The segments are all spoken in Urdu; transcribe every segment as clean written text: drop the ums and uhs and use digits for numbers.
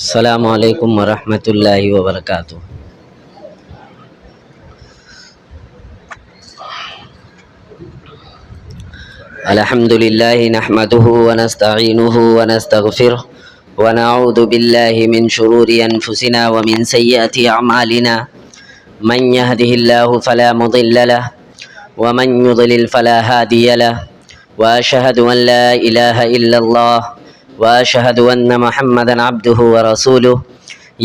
السلام علیکم ورحمۃ اللہ وبرکاتہ۔ الحمد للہ نحمده ونستعینه ونستغفره ونعوذ باللہ من شرور انفسنا ومن سیئات اعمالنا من يهده الله فلا مضل له ومن يضلل فلا هادي له واشهد ان لا اله الا الله واشهد ان محمدا عبده ورسوله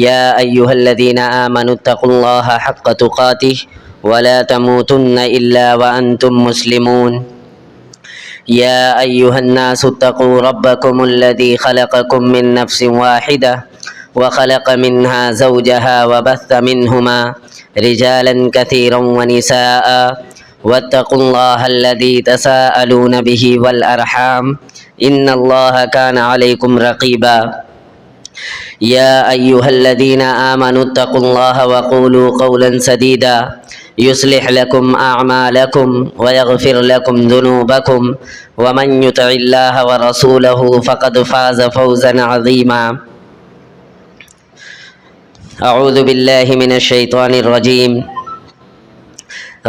يا ايها الذين امنوا اتقوا الله حق تقاته ولا تموتن الا وانتم مسلمون يا ايها الناس اتقوا ربكم الذي خلقكم من نفس واحده وخلق منها زوجها وبث منهما رجالا كثيرا ونساء واتقوا الله الذي تساءلون به والارحام ان الله كان عليكم رقيبا يا ايها الذين امنوا اتقوا الله وقولوا قولا سديدا يصلح لكم اعمالكم ويغفر لكم ذنوبكم ومن يطع الله ورسوله فقد فاز فوزا عظيما اعوذ بالله من الشيطان الرجيم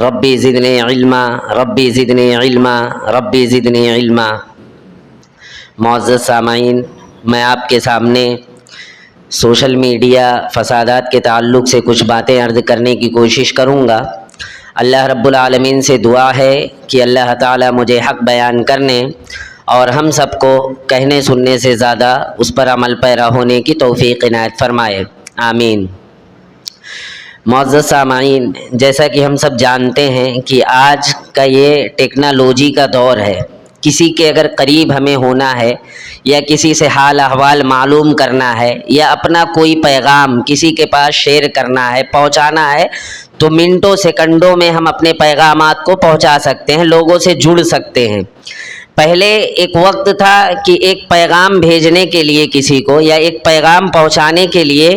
ربی زدنی علما ربی زدنی علما ربی زدنی علما۔ معزز سامعین، میں آپ کے سامنے سوشل میڈیا فسادات کے تعلق سے کچھ باتیں عرض کرنے کی کوشش کروں گا۔ اللہ رب العالمین سے دعا ہے کہ اللہ تعالیٰ مجھے حق بیان کرنے اور ہم سب کو کہنے سننے سے زیادہ اس پر عمل پیرا ہونے کی توفیق عنایت فرمائے، آمین۔ معزز سامعین، جیسا کہ ہم سب جانتے ہیں کہ آج کا یہ ٹیکنالوجی کا دور ہے۔ کسی کے اگر قریب ہمیں ہونا ہے یا کسی سے حال احوال معلوم کرنا ہے یا اپنا کوئی پیغام کسی کے پاس شیئر کرنا ہے، پہنچانا ہے، تو منٹوں سیکنڈوں میں ہم اپنے پیغامات کو پہنچا سکتے ہیں، لوگوں سے جڑ سکتے ہیں۔ پہلے ایک وقت تھا کہ ایک پیغام بھیجنے کے لیے کسی کو یا ایک پیغام پہنچانے کے لیے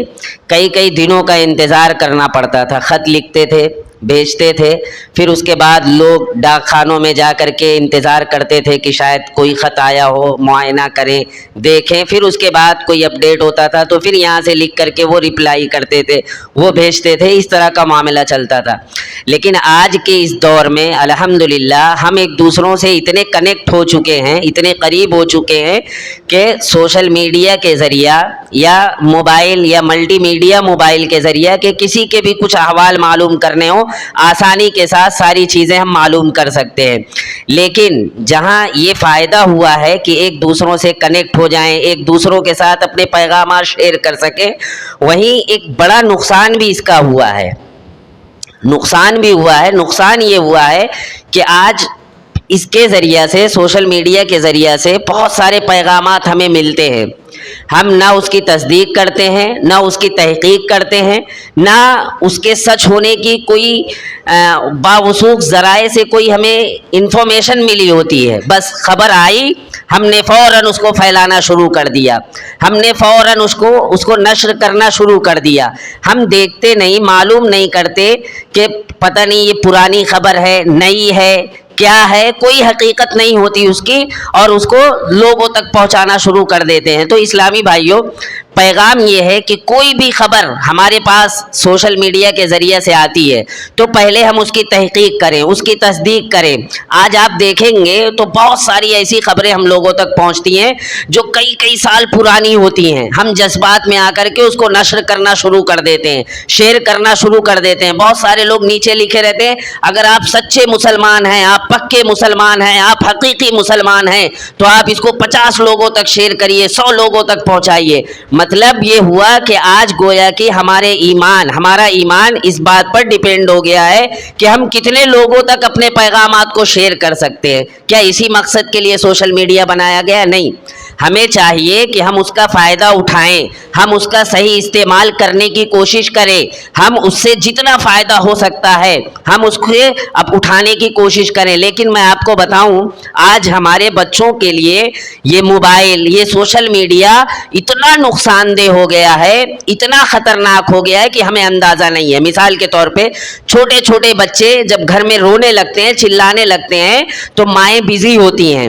کئی دنوں کا انتظار کرنا پڑتا تھا۔ خط لکھتے تھے، بھیجتے تھے، پھر اس کے بعد لوگ ڈاک خانوں میں جا کر کے انتظار کرتے تھے کہ شاید کوئی خط آیا ہو، معائنہ کریں، دیکھیں، پھر اس کے بعد کوئی اپڈیٹ ہوتا تھا تو پھر یہاں سے لکھ کر کے وہ رپلائی کرتے تھے، وہ بھیجتے تھے، اس طرح کا معاملہ چلتا تھا۔ لیکن آج کے اس دور میں الحمدللہ ہم ایک دوسروں سے اتنے کنیکٹ ہو چکے ہیں، اتنے قریب ہو چکے ہیں کہ سوشل میڈیا کے ذریعہ یا موبائل یا ملٹی میڈیا موبائل کے ذریعہ کہ کسی کے بھی کچھ احوال معلوم کرنے ہوں، آسانی کے ساتھ ساری چیزیں ہم معلوم کر سکتے ہیں۔ لیکن جہاں یہ فائدہ ہوا ہے کہ ایک دوسروں سے کنیکٹ ہو جائیں، ایک دوسروں کے ساتھ اپنے پیغامات شیئر کر سکیں، وہیں ایک بڑا نقصان بھی اس کا ہوا ہے۔ نقصان یہ ہوا ہے کہ آج اس کے ذریعہ سے، سوشل میڈیا کے ذریعہ سے بہت سارے پیغامات ہمیں ملتے ہیں، ہم نہ اس کی تصدیق کرتے ہیں، نہ اس کی تحقیق کرتے ہیں، نہ اس کے سچ ہونے کی کوئی باوثوق ذرائع سے کوئی ہمیں انفارمیشن ملی ہوتی ہے۔ بس خبر آئی، ہم نے فوراً اس کو پھیلانا شروع کر دیا، ہم نے فوراً اس کو نشر کرنا شروع کر دیا۔ ہم دیکھتے نہیں، معلوم نہیں کرتے کہ پتہ نہیں یہ پرانی خبر ہے، نئی ہے، کیا ہے، کوئی حقیقت نہیں ہوتی اس کی، اور اس کو لوگوں تک پہنچانا شروع کر دیتے ہیں۔ تو اسلامی بھائیوں، پیغام یہ ہے کہ کوئی بھی خبر ہمارے پاس سوشل میڈیا کے ذریعے سے آتی ہے تو پہلے ہم اس کی تحقیق کریں، اس کی تصدیق کریں۔ آج آپ دیکھیں گے تو بہت ساری ایسی خبریں ہم لوگوں تک پہنچتی ہیں جو کئی سال پرانی ہوتی ہیں، ہم جذبات میں آ کر کے اس کو نشر کرنا شروع کر دیتے ہیں، شیئر کرنا شروع کر دیتے ہیں۔ بہت سارے لوگ نیچے لکھے رہتے ہیں، اگر آپ سچے مسلمان ہیں، آپ پکے مسلمان ہیں، آپ حقیقی مسلمان ہیں تو آپ اس کو 50 لوگوں تک شیئر کریے، 100 لوگوں تک پہنچائیے۔ مطلب یہ ہوا کہ آج گویا کہ ہمارا ایمان اس بات پر ڈیپینڈ ہو گیا ہے کہ ہم کتنے لوگوں تک اپنے پیغامات کو شیئر کر سکتے ہیں۔ کیا اسی مقصد کے لیے سوشل میڈیا بنایا گیا؟ نہیں، ہمیں چاہیے کہ ہم اس کا فائدہ اٹھائیں، ہم اس کا صحیح استعمال کرنے کی کوشش کریں، ہم اس سے جتنا فائدہ ہو سکتا ہے ہم اس کو اب اٹھانے کی کوشش کریں۔ لیکن میں آپ کو بتاؤں، آج ہمارے بچوں کے لیے یہ موبائل، یہ سوشل میڈیا اتنا نقصان دہ ہو گیا ہے، اتنا خطرناک ہو گیا ہے کہ ہمیں اندازہ نہیں ہے۔ مثال کے طور پہ چھوٹے بچے جب گھر میں رونے لگتے ہیں، چلانے لگتے ہیں تو مائیں بزی ہوتی ہیں،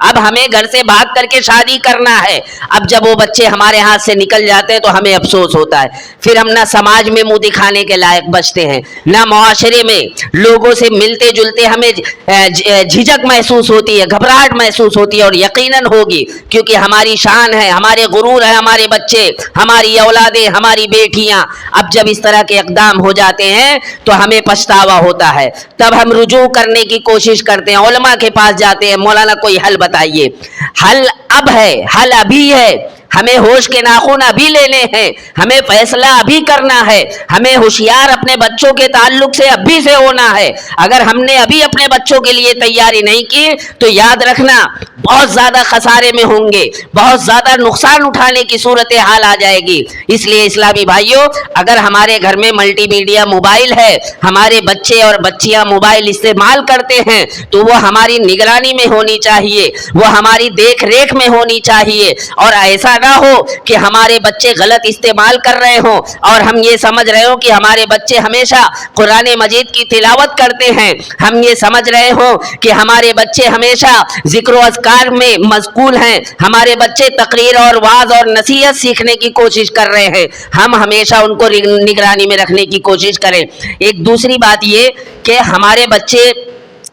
اب ہمیں گھر سے بھاگ کر کے شادی کرنا ہے. اب جب وہ بچے ہمارے ہاتھ سے نکل جاتے ہیں تو ہمیں افسوس ہوتا ہے. پھر ہم نہ سماج میں منہ دکھانے کے لائق بچتے ہیں, نہ معاشرے میں لوگوں سے ملتے جلتے ہمیں جھجک محسوس ہوتی ہے, گھبراہٹ محسوس ہوتی ہے, اور یقیناً ہوگی, کیونکہ ہماری شان ہے, ہمارے غرور ہے ہمارے بچے, ہماری اولادیں, ہماری بیٹیاں. اب جب اس طرح کے اقدام ہو جاتے ہیں تو ہمیں پچھتاوا ہوتا ہے. تب ہم رجوع کرنے کی کوشش کرتے ہیں, علماء کے پاس جاتے ہیں, مولانا کوئی حل بتائیے. حل اب ہے, حل ابھی ہے. ہمیں ہوش کے ناخن ابھی لینے ہیں, ہمیں فیصلہ ابھی کرنا ہے, ہمیں ہوشیار اپنے بچوں کے تعلق سے ابھی سے ہونا ہے. اگر ہم نے ابھی اپنے بچوں کے لیے تیاری نہیں کی تو یاد رکھنا بہت زیادہ خسارے میں ہوں گے, بہت زیادہ نقصان اٹھانے کی صورتحال آ جائے گی. اس لیے اسلامی بھائیوں, اگر ہمارے گھر میں ملٹی میڈیا موبائل ہے, ہمارے بچے اور بچیاں موبائل استعمال کرتے ہیں, تو وہ ہماری نگرانی میں ہونی چاہیے, وہ ہماری دیکھ ریکھ میں ہونی چاہیے. اور ایسا نہ ہو کہ ہمارے بچے غلط استعمال کر رہے ہوں اور ہم یہ سمجھ رہے ہوں کہ ہمارے بچے ہمیشہ قرآن مجید کی تلاوت کرتے ہیں, ہم یہ سمجھ رہے ہوں کہ ہمارے بچے ہمیشہ ذکر و اذکار میں مشغول ہیں, ہمارے بچے تقریر اور وعظ اور نصیحت سیکھنے کی کوشش کر رہے ہیں. ہم ہمیشہ ان کو نگرانی میں رکھنے کی کوشش کریں. ایک دوسری بات یہ کہ ہمارے بچے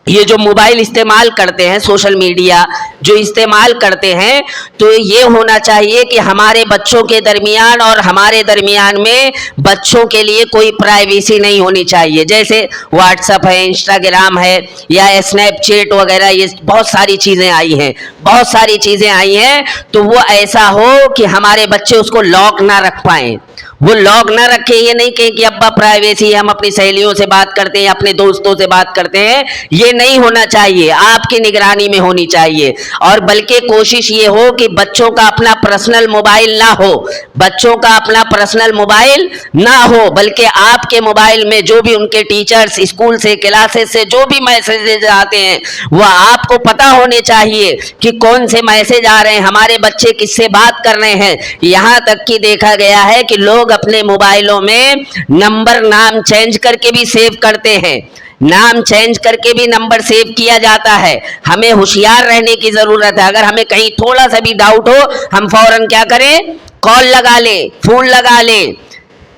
یہ جو موبائل استعمال کرتے ہیں, سوشل میڈیا جو استعمال کرتے ہیں, تو یہ ہونا چاہیے کہ ہمارے بچوں کے درمیان اور ہمارے درمیان میں بچوں کے لیے کوئی پرائیویسی نہیں ہونی چاہیے. جیسے واٹس ایپ ہے, انسٹاگرام ہے, یا اسنیپ چیٹ وغیرہ, یہ بہت ساری چیزیں آئی ہیں, بہت ساری چیزیں آئی ہیں. تو وہ ایسا ہو کہ ہمارے بچے اس کو لاک نہ رکھ پائیں, وہ لاک نہ رکھیں. یہ نہیں کہیں کہ ابا پرائیویسی ہے, ہم اپنی سہیلیوں سے بات کرتے ہیں, اپنے دوستوں سے بات کرتے ہیں, یہ نہیں ہونا چاہیے. آپ کی نگرانی میں ہونی چاہیے. اور بلکہ کوشش یہ ہو کہ بچوں کا اپنا پرسنل موبائل نہ ہو, بچوں کا اپنا پرسنل موبائل نہ ہو, بلکہ آپ کے موبائل میں جو بھی ان کے ٹیچرز, اسکول سے, کلاسز سے جو بھی میسیجز آتے ہیں, وہ آپ کو پتہ ہونے چاہیے کہ کون سے میسیج آ رہے ہیں, ہمارے بچے کس سے بات کر رہے ہیں. یہاں تک کہ دیکھا گیا ہے کہ لوگ اپنے موبائلوں میں نمبر نام چینج کر کے بھی سیو کرتے ہیں, نام چینج کر کے بھی نمبر سیو کیا جاتا ہے. ہمیں ہوشیار رہنے کی ضرورت ہے. اگر ہمیں کہیں تھوڑا سا بھی ڈاؤٹ ہو, ہم فوراً کیا کریں, کال لگا لیں, فون لگا لیں,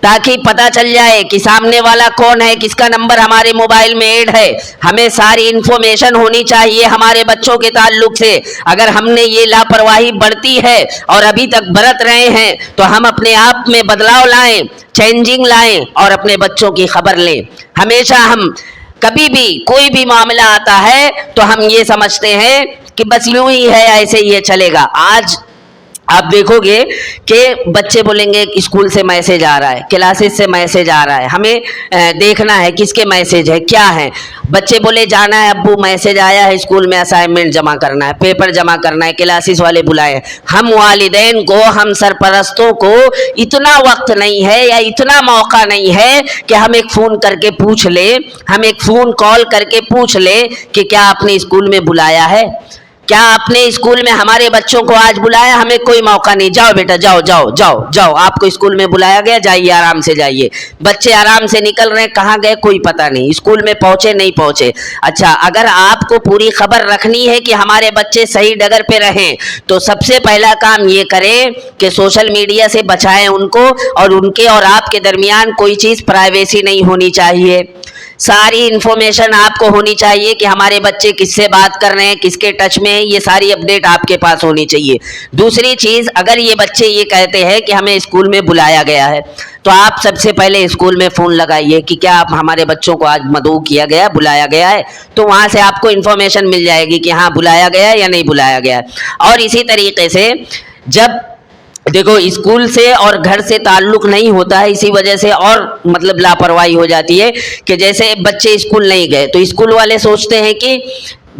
تاکہ پتہ چل جائے کہ سامنے والا کون ہے, کس کا نمبر ہمارے موبائل میں ایڈ ہے. ہمیں ساری انفارمیشن ہونی چاہیے ہمارے بچوں کے تعلق سے. اگر ہم نے یہ لاپرواہی برتی ہے اور ابھی تک برت رہے ہیں, تو ہم اپنے آپ میں بدلاؤ لائیں, چینجنگ لائیں, اور اپنے بچوں کی خبر لیں. ہمیشہ ہم کبھی بھی کوئی بھی معاملہ آتا ہے تو ہم یہ سمجھتے ہیں کہ بس یوں ہی ہے, ایسے ہی چلے گا. آج آپ دیکھو گے کہ بچے بولیں گے اسکول سے میسیج آ رہا ہے, کلاسز سے میسیج آ رہا ہے, ہمیں دیکھنا ہے کس کے میسیج ہے, کیا ہے. بچے بولے جانا ہے ابو, میسیج آیا ہے اسکول میں, اسائنمنٹ جمع کرنا ہے, پیپر جمع کرنا ہے, کلاسز والے بلائے. ہم والدین کو, ہم سرپرستوں کو اتنا وقت نہیں ہے یا اتنا موقع نہیں ہے کہ ہم ایک فون کر کے پوچھ لیں, ہم ایک فون کال کر کے پوچھ لیں کہ کیا آپ نے اسکول میں بلایا ہے, کیا آپ نے اسکول میں ہمارے بچوں کو آج بلایا. ہمیں کوئی موقع نہیں, جاؤ بیٹا جاؤ جاؤ جاؤ جاؤ, آپ کو اسکول میں بلایا گیا, جائیے آرام سے جائیے. بچے آرام سے نکل رہے ہیں, کہاں گئے کوئی پتہ نہیں, اسکول میں پہنچے نہیں پہنچے. اچھا, اگر آپ کو پوری خبر رکھنی ہے کہ ہمارے بچے صحیح ڈگر پہ رہیں, تو سب سے پہلا کام یہ کریں کہ سوشل میڈیا سے بچائیں ان کو, اور ان کے اور آپ کے درمیان کوئی چیز پرائیویسی نہیں ہونی چاہیے. ساری انفارمیشن آپ کو ہونی چاہیے کہ ہمارے بچے کس سے بات کر رہے ہیں, کس کے ٹچ میں ہیں, یہ ساری اپڈیٹ آپ کے پاس ہونی چاہیے. دوسری چیز, اگر یہ بچے یہ کہتے ہیں کہ ہمیں اسکول میں بلایا گیا ہے, تو آپ سب سے پہلے اسکول میں فون لگائیے کہ کیا آپ ہمارے بچوں کو آج مدعو کیا گیا, بلایا گیا ہے. تو وہاں سے آپ کو انفارمیشن مل جائے گی کہ ہاں بلایا گیا ہے یا نہیں بلایا گیا ہے. اور اسی طریقے سے جب دیکھو اسکول سے اور گھر سے تعلق نہیں ہوتا ہے, اسی وجہ سے اور مطلب لاپرواہی ہو جاتی ہے کہ جیسے بچے اسکول نہیں گئے تو اسکول والے سوچتے ہیں کہ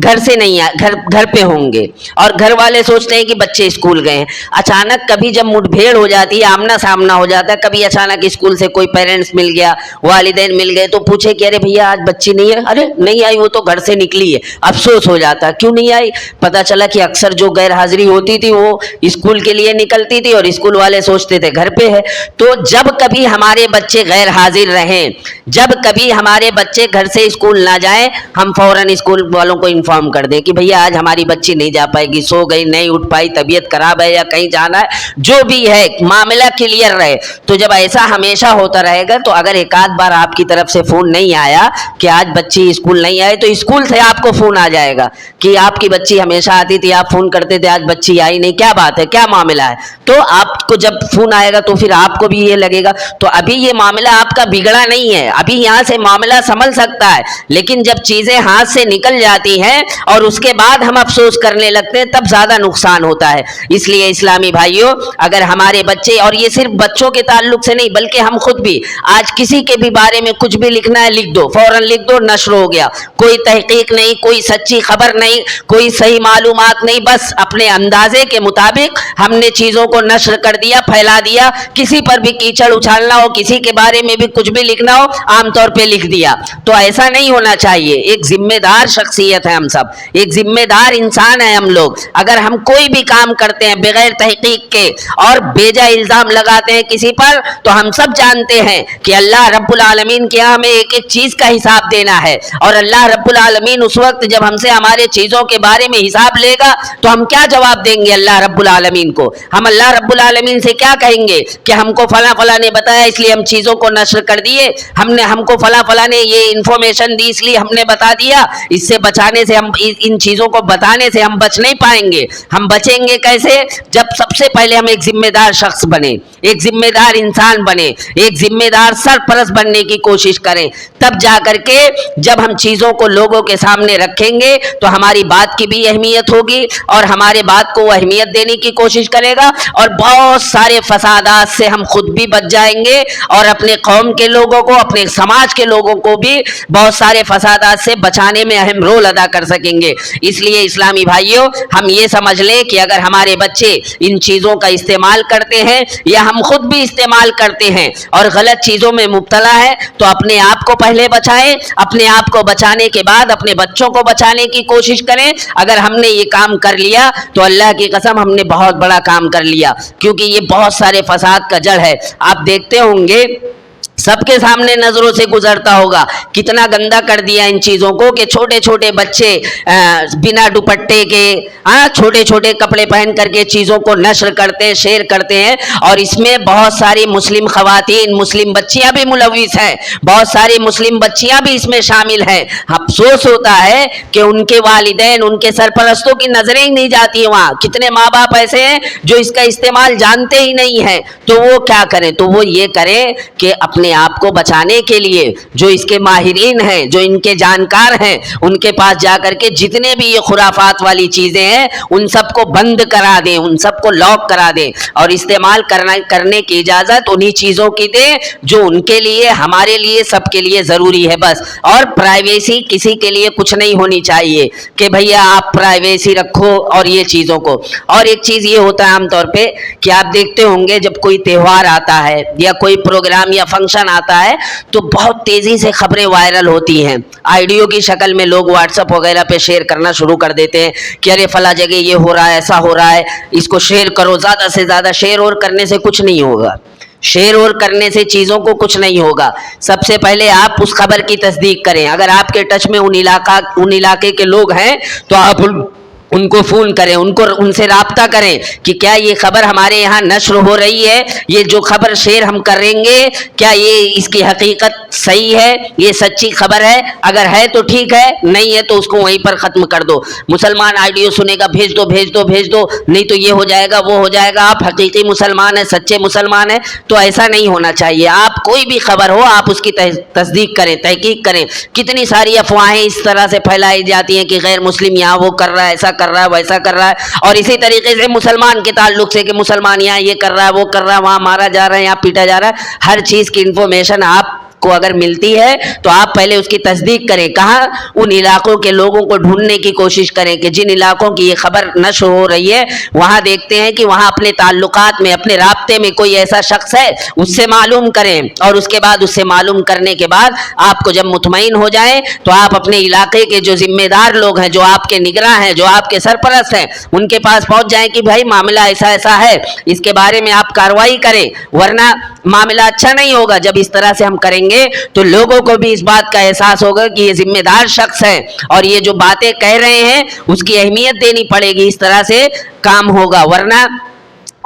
گھر سے نہیں آئے, گھر پہ ہوں گے, اور گھر والے سوچتے ہیں کہ بچے اسکول گئے ہیں. اچانک کبھی جب مٹبھیڑ ہو جاتی ہے, آمنا سامنا ہو جاتا ہے, کبھی اچانک اسکول سے کوئی پیرنٹس مل گیا, والدین مل گئے, تو پوچھے کہ ارے بھیا آج بچی نہیں ہے, ارے نہیں آئی, وہ تو گھر سے نکلی ہے. افسوس ہو جاتا ہے کیوں نہیں آئی, پتہ چلا کہ اکثر جو غیر حاضری ہوتی تھی وہ اسکول کے لیے نکلتی تھی, اور اسکول والے سوچتے تھے گھر پہ ہے. تو جب کبھی ہمارے بچے غیر حاضر رہیں, جب کبھی ہمارے بچے گھر سے اسکول نہ جائیں, ہم فوراً اسکول والوں کو انفارم کر دیں کہ بھیا آج ہماری بچی نہیں جا پائے گی, سو گئی, نہیں اٹھ پائی, طبیعت خراب ہے یا کہیں جانا ہے, جو بھی ہے معاملہ کلیئر رہے. تو جب ایسا ہمیشہ ہوتا رہے گا تو اگر ایک آدھ بار آپ کی طرف سے فون نہیں آیا کہ آج بچی اسکول نہیں آئے, تو اسکول سے آپ کو فون آ جائے گا کہ آپ کی بچی ہمیشہ آتی تھی, آپ فون کرتے تھے, آج بچی آئی نہیں, کیا بات ہے, کیا معاملہ ہے. تو آپ کو جب فون آئے گا تو پھر آپ کو بھی یہ لگے گا. تو ابھی یہ معاملہ آپ کا بگڑا نہیں ہے, ابھی یہاں سے معاملہ سنبھل سکتا ہے, لیکن جب چیزیں ہاتھ سے نکل جاتی ہیں اور اس کے بعد ہم افسوس کرنے لگتے ہیں تب زیادہ نقصان ہوتا ہے. اس لیے اسلامی بھائیوں, اگر ہمارے بچے, اور یہ صرف بچوں کے تعلق سے نہیں بلکہ ہم خود بھی, آج کسی کے بھی بارے میں کچھ بھی لکھنا ہے لکھ دو, فوراً لکھ دو, نشر ہو گیا, کوئی تحقیق نہیں, کوئی سچی خبر نہیں, کوئی صحیح معلومات نہیں, بس اپنے اندازے کے مطابق ہم نے چیزوں کو نشر کر دیا, پھیلا دیا. کسی پر بھی کیچڑ اچھالنا ہو, کسی کے بارے میں بھی کچھ بھی لکھنا ہو, عام طور پہ لکھ دیا. تو ایسا نہیں ہونا چاہیے. ایک ذمہ دار شخصیت ہے ہم سب, ایک ذمہ دار انسان ہے ہم لوگ. اگر ہم کوئی بھی کام کرتے ہیں بغیر تحقیق کے اور بیجا الزام لگاتے ہیں کسی پر, تو ہم سب جانتے ہیں کہ اللہ رب العالمین کے یہاں ہمیں ایک ایک چیز کا حساب دینا ہے. اور اللہ رب العالمین اس وقت جب ہم سے ہمارے چیزوں کے بارے میں حساب لے گا تو ہم کیا جواب دیں گے اللہ رب العالمین کو؟ ہم اللہ رب العالمین سے کیا کہیں گے کہ ہم کو فلاں فلاں نے بتایا اس لیے ہم چیزوں کو نشر کر دیے, ہم کو فلاں فلاں نے یہ انفارمیشن دی اس لیے ہم نے بتا دیا. اس سے بچانے سے, ہم ان چیزوں کو بتانے سے ہم بچ نہیں پائیں گے. ہم بچیں گے کیسے؟ جب سب سے پہلے ہم ایک ذمہ دار شخص بنے, ایک ذمہ دار انسان بنے, ایک ذمہ دار سرپرست بننے کی کوشش کریں. تب جا کر کے جب ہم چیزوں کو لوگوں کے سامنے رکھیں گے تو ہماری بات کی بھی اہمیت ہوگی اور ہمارے بات کو وہ اہمیت دینے کی کوشش کرے گا, اور بہت سارے فسادات سے ہم خود بھی بچ جائیں گے اور اپنے قوم کے لوگوں کو, اپنے سماج کے لوگوں کو بھی بہت سارے فسادات سے بچانے میں اہم رول ادا کر سکیں گے. اس لیے اسلامی بھائیوں, ہم یہ سمجھ لیں کہ اگر ہمارے بچے ان چیزوں کا استعمال کرتے ہیں یا ہم خود بھی استعمال کرتے ہیں اور غلط چیزوں میں مبتلا ہے, تو اپنے آپ کو پہلے بچائیں, اپنے آپ کو بچانے کے بعد اپنے بچوں کو بچانے کی کوشش کریں. اگر ہم نے یہ کام کر لیا تو اللہ کی قسم ہم نے بہت بڑا کام کر لیا, کیونکہ یہ بہت سارے فساد کا جڑ ہے. آپ دیکھتے ہوں گے سب کے سامنے نظروں سے گزرتا ہوگا کتنا گندا کر دیا ان چیزوں کو کہ چھوٹے چھوٹے بچے بنا دوپٹے کے, چھوٹے چھوٹے کپڑے پہن کر کے چیزوں کو نشر کرتے ہیں, شیئر کرتے ہیں, اور اس میں بہت ساری مسلم خواتین, مسلم بچیاں بھی ملوث ہیں, بہت ساری مسلم بچیاں بھی اس میں شامل ہیں. افسوس ہوتا ہے کہ ان کے والدین, ان کے سرپرستوں کی نظریں ہی نہیں جاتی ہیں وہاں. کتنے ماں باپ ایسے ہیں جو اس کا استعمال جانتے ہی نہیں ہیں, تو وہ کیا کریں؟ تو وہ یہ کریں کہ اپنے آپ کو بچانے کے لیے جو اس کے ماہرین ہیں, جو ان کے جانکار ہیں, ان کے پاس جا کر کے جتنے بھی یہ خرافات والی چیزیں ہیں ان سب کو بند کرا دیں, ان سب کو لاک کرا دیں, اور استعمال کرنے کی اجازت انہی چیزوں کی دیں جو ان کے لیے, ہمارے لیے, سب کے لیے ضروری ہے بس. اور پرائیویسی کسی کے لیے کچھ نہیں ہونی چاہیے کہ بھیا آپ پرائیویسی رکھو اور یہ چیزوں کو. اور ایک چیز یہ ہوتا ہے عام طور پہ کہ آپ دیکھتے ہوں گے جب کوئی تہوار آتا ہے یا کوئی پروگرام یا فنکشن آتا ہے تو بہت تیزی سے خبریں وائرل ہوتی ہیں, آئیڈیو کی شکل میں لوگ واٹس ایپ وغیرہ پہ شیئر کرنا شروع کر دیتے ہیں کہ ارے فلاں جگہ یہ ہو رہا ہے, ایسا ہو رہا ہے, اس کو شیئر کرو. زیادہ سے زیادہ شیئر اور کرنے سے کچھ نہیں ہوگا, شیئر اور کرنے سے چیزوں کو کچھ نہیں ہوگا. سب سے پہلے آپ اس خبر کی تصدیق کریں. اگر آپ کے ٹچ میں ان علاقے کے لوگ ہیں تو آپ ان کو فون کریں, ان سے رابطہ کریں کہ کیا یہ خبر ہمارے یہاں نشر ہو رہی ہے, یہ جو خبر شیئر ہم کریں گے کیا یہ اس کی حقیقت صحیح ہے, یہ سچی خبر ہے؟ اگر ہے تو ٹھیک ہے, نہیں ہے تو اس کو وہیں پر ختم کر دو. مسلمان آئیڈیو سنے گا, بھیج دو بھیج دو بھیج دو, نہیں تو یہ ہو جائے گا وہ ہو جائے گا. آپ حقیقی مسلمان ہیں, سچے مسلمان ہیں, تو ایسا نہیں ہونا چاہیے. آپ کوئی بھی خبر ہو آپ اس کی تصدیق کریں, تحقیق کریں. کتنی ساری افواہیں اس طرح سے پھیلائی جاتی ہیں کہ غیر مسلم یہاں وہ کر رہا ہے, ایسا کر رہا ہے, ویسا کر رہا ہے, اور اسی طریقے سے مسلمان کے تعلق سے کہ مسلمان یہاں یہ کر رہا ہے, وہ کر رہا ہے, وہاں مارا جا رہا ہے, یہاں پیٹا جا رہا ہے. ہر چیز کی انفارمیشن آپ کو اگر ملتی ہے تو آپ پہلے اس کی تصدیق کریں. کہاں؟ ان علاقوں کے لوگوں کو ڈھونڈنے کی کوشش کریں کہ جن علاقوں کی یہ خبر نشر ہو رہی ہے وہاں دیکھتے ہیں کہ وہاں اپنے تعلقات میں, اپنے رابطے میں کوئی ایسا شخص ہے, اس سے معلوم کریں. اور اس کے بعد اس سے معلوم کرنے کے بعد آپ کو جب مطمئن ہو جائیں تو آپ اپنے علاقے کے جو ذمہ دار لوگ ہیں, جو آپ کے نگراں ہیں, جو آپ کے سرپرست ہیں, ان کے پاس پہنچ جائیں کہ بھائی معاملہ ایسا ایسا ہے, اس کے بارے میں آپ کارروائی کریں, ورنہ معاملہ اچھا نہیں ہوگا. جب اس طرح سے ہم کریں گے گے تو لوگوں کو بھی اس بات کا احساس ہوگا کہ یہ ذمہ دار شخص ہے اور یہ جو باتیں کہہ رہے ہیں اس کی اہمیت دینی پڑے گی، اس طرح سے کام ہوگا۔ ورنہ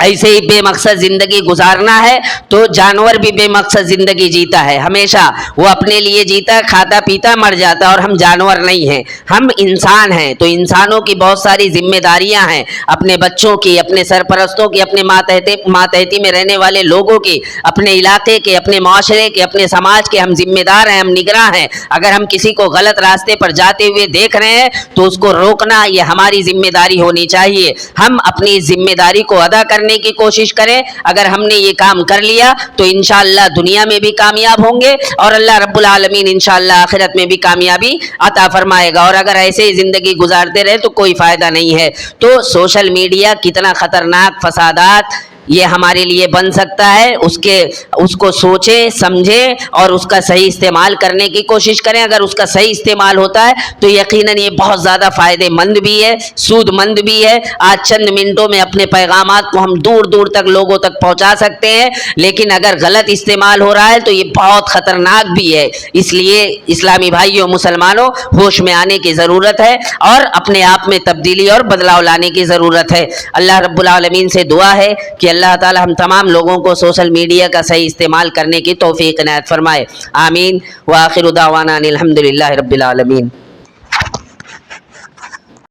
ایسے ہی بے مقصد زندگی گزارنا ہے تو جانور بھی بے مقصد زندگی جیتا ہے، ہمیشہ وہ اپنے لیے جیتا ہے، کھاتا پیتا مر جاتا ہے، اور ہم جانور نہیں ہیں، ہم انسان ہیں۔ تو انسانوں کی بہت ساری ذمہ داریاں ہیں، اپنے بچوں کی، اپنے سرپرستوں کی، اپنے ماتحتی میں رہنے والے لوگوں کی، اپنے علاقے کے، اپنے معاشرے کے، اپنے سماج کے ہم ذمہ دار ہیں، ہم نگراں ہیں۔ اگر ہم کسی کو غلط راستے پر جاتے ہوئے دیکھ رہے ہیں تو اس کو روکنا یہ ہماری ذمہ داری ہونی چاہیے۔ ہم اپنی ذمہ داری کو ادا کرنے کی کوشش کریں، اگر ہم نے یہ کام کر لیا تو انشاءاللہ دنیا میں بھی کامیاب ہوں گے اور اللہ رب العالمین انشاءاللہ آخرت میں بھی کامیابی عطا فرمائے گا۔ اور اگر ایسے ہی زندگی گزارتے رہے تو کوئی فائدہ نہیں ہے۔ تو سوشل میڈیا کتنا خطرناک فسادات یہ ہمارے لیے بن سکتا ہے، اس کو سوچیں سمجھیں اور اس کا صحیح استعمال کرنے کی کوشش کریں۔ اگر اس کا صحیح استعمال ہوتا ہے تو یقیناً یہ بہت زیادہ فائدے مند بھی ہے، سود مند بھی ہے۔ آج چند منٹوں میں اپنے پیغامات کو ہم دور دور تک لوگوں تک پہنچا سکتے ہیں، لیکن اگر غلط استعمال ہو رہا ہے تو یہ بہت خطرناک بھی ہے۔ اس لیے اسلامی بھائیوں، مسلمانوں، ہوش میں آنے کی ضرورت ہے اور اپنے آپ میں تبدیلی اور بدلاؤ لانے کی ضرورت ہے۔ اللہ رب العالمین سے دعا ہے کہ اللہ تعالی ہم تمام لوگوں کو سوشل میڈیا کا صحیح استعمال کرنے کی توفیق عنایت فرمائے۔ آمین۔ وآخر دعوانا ان الحمد للہ رب العالمین۔